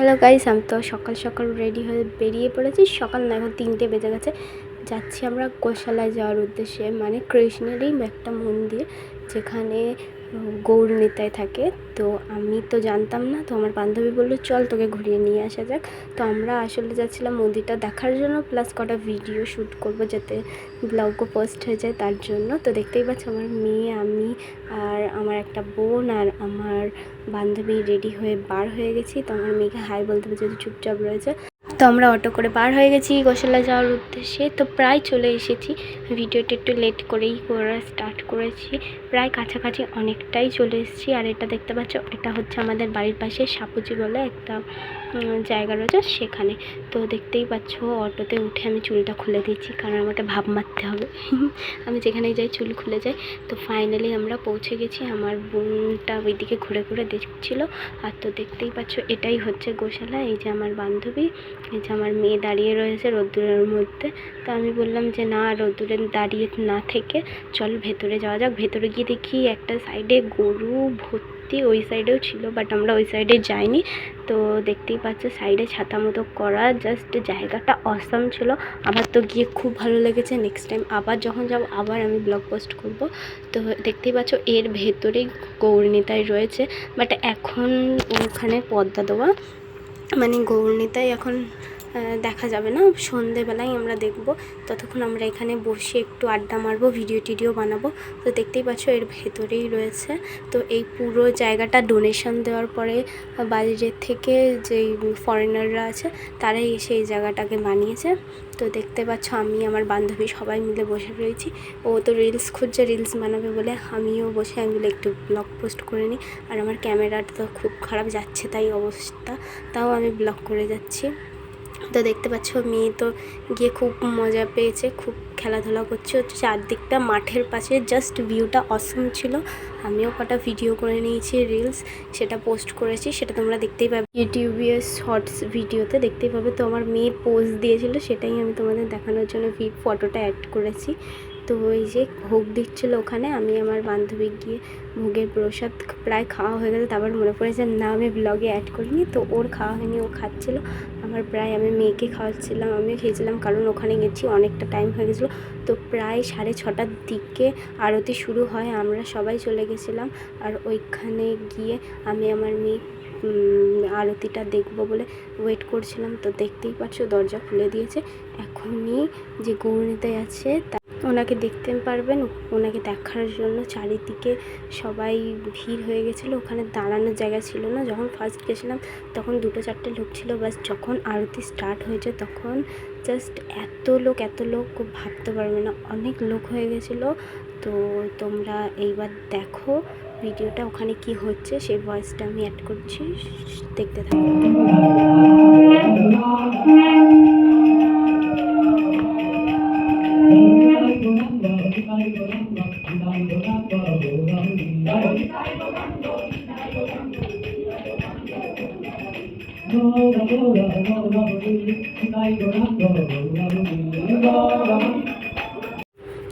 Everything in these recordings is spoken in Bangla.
হ্যালো গাইস, আমি তো সকাল সকাল রেডি হয়ে বেরিয়ে পড়েছি। সকাল না, এখন 3টে বেজে গেছে। যাচ্ছি আমরা গোশালায় যাওয়ার উদ্দেশ্যে, মানে কৃষ্ণেরই একটা মন্দির যেখানে গৌর নিতাই থাকে। তো আমি তো জানতাম না, তো আমার বান্ধবী বললো চল তোকে ঘুরিয়ে নিয়ে আসা যাক। তো আমরা আসলে যাচ্ছিলাম মন্দিরটা দেখার জন্য, প্লাস কটা ভিডিও শ্যুট করবো যাতে ব্লগও পোস্ট হয়ে যায় তার জন্য। তো দেখতেই পাচ্ছ আমার মেয়ে, আমি আর আমার একটা বোন আর আমার বান্ধবী রেডি হয়ে বার হয়ে গেছি। তো আমার মেয়েকে হাই বলতে হবে যেহেতু চুপচাপ রয়েছে। তো আমরা অটো করে বার হয়ে গেছি গোশালা যাওয়ার উদ্দেশ্যে। তো প্রায় চলে এসেছি, ভিডিওটা একটু লেট করেই করা স্টার্ট করেছি। প্রায় কাছাকাছি অনেকটাই চলে এসেছি। আর এটা দেখতে পাচ্ছ, এটা হচ্ছে আমাদের বাড়ির পাশে সাপুজি বলে একটা জায়গা রয়েছে সেখানে। তো দেখতেই পাচ্ছ অটোতে উঠে আমি চুলটা খুলে দিচ্ছি, কারণ আমাকে ভাব মারতে হবে। আমি যেখানেই যাই চুল খুলে যাই। তো ফাইনালি আমরা পৌঁছে গেছি। আমার বোনটা ওইদিকে ঘুরে ঘুরে দেখছিল। আর তো দেখতেই পাচ্ছ এটাই হচ্ছে গোশালা। এই যে আমার বান্ধবী, এই যে আমার মেয়ে দাঁড়িয়ে রয়েছে রোদ্দুরের মধ্যে। তো আমি বললাম যে না, রোদ্দুরে দাঁড়িয়ে না থেকে চল ভেতরে যাওয়া যাক। ভেতরে গিয়ে দেখি একটা সাইডে গরু ভর্তি, ওই সাইডেও ছিল, বাট আমরা ওই সাইডে যাইনি। তো দেখতেই পাচ্ছ সাইডে ছাতা মতো করা, জাস্ট জায়গাটা অসাম ছিল। আমার তো গিয়ে খুব ভালো লেগেছে। নেক্সট টাইম আবার যখন যাব আবার আমি ব্লগ পোস্ট করব। তো দেখতেই পাচ্ছ এর ভেতরেই গৌরনিতাই রয়েছে, বাট এখন ওখানে পর্দা দেওয়া, মানে গৌরনিতাই এখন দেখা যাবে না। সন্ধেবেলায় আমরা দেখব, ততক্ষণ আমরা এখানে বসে একটু আড্ডা মারবো, ভিডিও টিডিও বানাবো। তো দেখতেই পাচ্ছ এর ভেতরেই রয়েছে। তো এই পুরো জায়গাটা ডোনেশন দেওয়ার পরে বাইরের থেকে যেই ফরেনাররা আছে তারাই এসে এই জায়গাটাকে বানিয়েছে। তো দেখতে পাচ্ছ আমি আমার বান্ধবী সবাই মিলে বসে রয়েছি। ও তো রিলস খুঁজছে, রিলস বানাবে বলে। আমিও বসে আমি বলে একটু ব্লগ পোস্ট করে নিই। আর আমার ক্যামেরাটা তো খুব খারাপ যাচ্ছে তাই অবস্থা, তাও আমি ব্লগ করে যাচ্ছি। তো দেখতে পাচ্ছ মেয়ে তো গিয়ে খুব মজা পেয়েছে, খুব খেলাধুলা করছে। চারদিকটা মাঠের পাশে, জাস্ট ভিউটা অসম ছিল। আমিও কটা ভিডিও করে নিয়েছি, রিলস, সেটা পোস্ট করেছি, সেটা তোমরা দেখতেই পাবে ইউটিউবে শর্টস ভিডিওতে দেখতেই পাবে। তো আমার মেয়ে পোজ দিয়েছিল, সেটাই আমি তোমাদের দেখানোর জন্য ফটোটা অ্যাড করেছি। তো ওই যে ভোগ দিচ্ছিলো ওখানে, আমি আমার বান্ধবী গিয়ে ভোগের প্রসাদ প্রায় খাওয়া হয়ে গেছে। তারপর মনে পড়েছে না আমি ব্লগে অ্যাড করিনি, তো ওর খাওয়া হয়নি, ও খাচ্ছিলো। আমার প্রায় আমি মেয়েকে খাওয়াচ্ছিলাম, আমিও খেয়েছিলাম, কারণ ওখানে গেছি অনেকটা টাইম হয়ে গেছিলো। তো প্রায় 6:30টার দিকে আরতি শুরু হয়, আমরা সবাই চলে গেছিলাম। আর ওইখানে গিয়ে আমি আমার মেয়ে আরতিটা দেখবো বলে ওয়েট করছিলাম। তো দেখতেই পাচ্ছ দরজা খুলে দিয়েছে। এখনই যে গৌরনিতাই আছে ওনাকে দেখতে পারবেন। ওনাকে দেখার জন্য চারিদিকে সবাই ভিড় হয়ে গেছিলো, ওখানে দাঁড়ানোর জায়গা ছিল না। যখন ফার্স্ট গেছিলাম তখন 2-4টে লোক ছিল, বাস যখন আরতি স্টার্ট হয়েছে তখন জাস্ট এত লোক ভাবতে পারবে না, অনেক লোক হয়ে গেছিলো। তো তোমরা এইবার দেখো ভিডিওটা, ওখানে কি হচ্ছে সেই ভয়েসটা আমি অ্যাড করছি, দেখতে থাকো।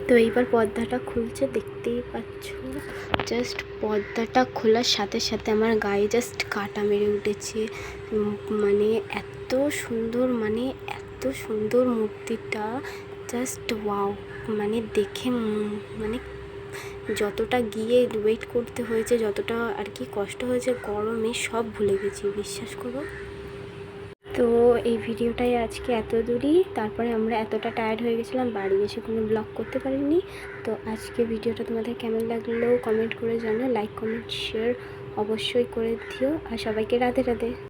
তো এইবার পর্দাটা খুলছে, দেখতেই পাচ্ছ। জাস্ট পর্দাটা খোলার সাথে সাথে আমার গায়ে জাস্ট কাঁটা মেরে উঠেছে। মানে এত সুন্দর মূর্তিটা, জাস্ট ওয়াও। মানে দেখে মানে যতটা গিয়ে ওয়েট করতে হয়েছে, যতটা আর কি কষ্ট হয়েছে, গরমে সব ভুলে গেছি, বিশ্বাস করো। তো এই ভিডিওটাই আজকে এত দূরই। তারপরে আমরা এতটা টায়ার্ড হয়ে গেছিলাম, বাড়ি এসে কোনো ব্লগ করতে পারিনি। তো আজকে ভিডিওটা তোমাদের কেমন লাগলো কমেন্ট করে জানো, লাইক কমেন্ট শেয়ার অবশ্যই করে দিও। আর সবাইকে রাধে রাধে।